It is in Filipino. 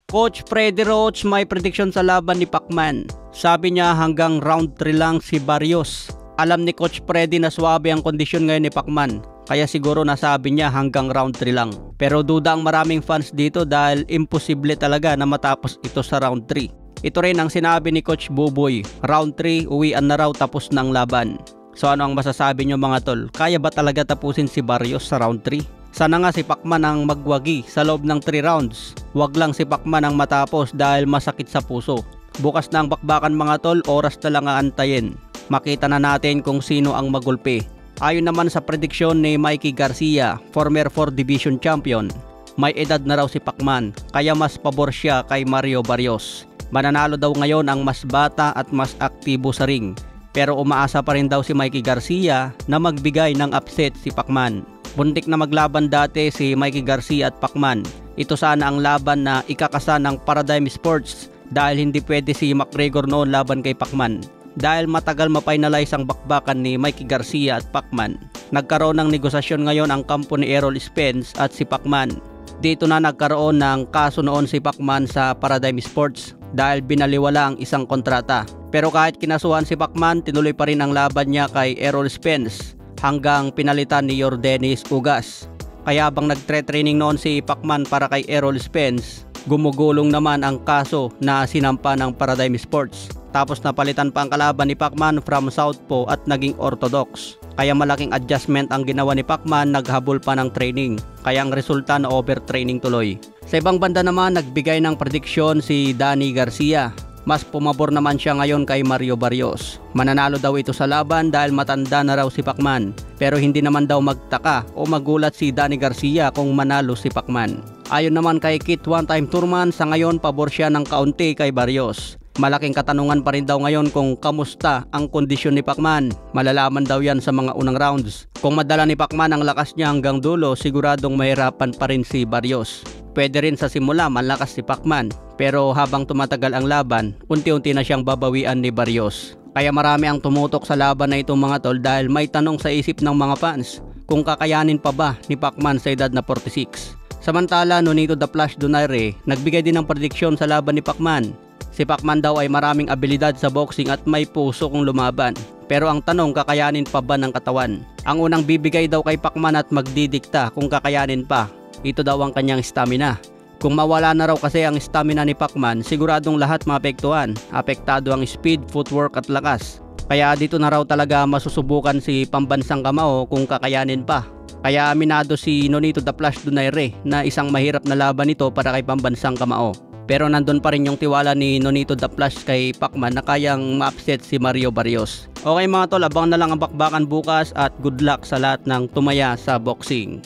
Coach Freddy Roach may prediction sa laban ni Pacman. Sabi niya hanggang round 3 lang si Barrios. Alam ni Coach Freddy na swabe ang kondisyon ngayon ni Pacman, kaya siguro nasabi niya hanggang round 3 lang. Pero duda ang maraming fans dito dahil imposible talaga na matapos ito sa round 3. Ito rin ang sinabi ni Coach Buboy, round 3 uwian na raw tapos ng laban. So ano ang masasabi nyo mga tol? Kaya ba talaga tapusin si Barrios sa round 3? Sana nga si Pacman ang magwagi sa loob ng 3 rounds. Huwag lang si Pacman ang matapos dahil masakit sa puso. Bukas na ang bakbakan mga tol, oras na lang aantayin. Makita na natin kung sino ang magulpi. Ayon naman sa prediksyon ni Mikey Garcia, former 4 Division Champion, may edad na raw si Pacman, kaya mas pabor siya kay Mario Barrios. Mananalo daw ngayon ang mas bata at mas aktibo sa ring. Pero umaasa pa rin daw si Mikey Garcia na magbigay ng upset si Pacman. Buntik na maglaban dati si Mikey Garcia at Pacman. Ito sana ang laban na ikakasa ng Paradigm Sports dahil hindi pwede si McGregor noon laban kay Pacman. Dahil matagal ma-finalize ang bakbakan ni Mikey Garcia at Pacman. Nagkaroon ng negosasyon ngayon ang kampo ni Errol Spence at si Pacman. Dito na nagkaroon ng kaso noon si Pacman sa Paradigm Sports dahil binaliwala ang isang kontrata. Pero kahit kinasuhan si Pacman, tinuloy pa rin ang laban niya kay Errol Spence hanggang pinalitan ni Yordenis Ugas. Kaya bang nagtre-training noon si Pacman para kay Errol Spence, gumugulong naman ang kaso na sinampa ng Paradigm Sports. Tapos napalitan pa ang kalaban ni Pacman from Southpaw at naging orthodox. Kaya malaking adjustment ang ginawa ni Pacman, naghabol pa ng training. Kaya ang resulta na overtraining tuloy. Sa ibang banda naman, nagbigay ng prediksyon si Danny Garcia. Mas pumabor naman siya ngayon kay Mario Barrios. Mananalo daw ito sa laban dahil matanda na raw si Pacman. Pero hindi naman daw magtaka o magulat si Danny Garcia kung manalo si Pacman. Ayon naman kay Kit One-Time Turman, sa ngayon pabor siya ng kaunti kay Barrios. Malaking katanungan pa rin daw ngayon kung kamusta ang kondisyon ni Pacman. Malalaman daw yan sa mga unang rounds. Kung madala ni Pacman ang lakas niya hanggang dulo, siguradong mahirapan pa rin si Barrios. Pwede rin sa simula malakas si Pacman, pero habang tumatagal ang laban, unti-unti na siyang babawian ni Barrios. Kaya marami ang tumutok sa laban na itong mga tol dahil may tanong sa isip ng mga fans kung kakayanin pa ba ni Pacman sa edad na 46. Samantala, Nonito the Flash Donaire nagbigay din ng prediksyon sa laban ni Pacman. Si Pacman daw ay maraming abilidad sa boxing at may puso kung lumaban. Pero ang tanong, kakayanin pa ba ng katawan? Ang unang bibigay daw kay Pacman at magdidikta kung kakayanin pa, ito daw ang kanyang stamina. Kung mawala na raw kasi ang stamina ni Pacman, siguradong lahat maapektuhan. Apektado ang speed, footwork at lakas. Kaya dito na raw talaga masusubukan si pambansang kamao kung kakayanin pa. Kaya aminado si Nonito the Flash Donaire na isang mahirap na laban ito para kay pambansang kamao. Pero nandun pa rin yung tiwala ni Nonito the Flash kay Pacman na kayang ma-upset si Mario Barrios. Okay mga tol, abang na lang ang bakbakan bukas at good luck sa lahat ng tumaya sa boxing.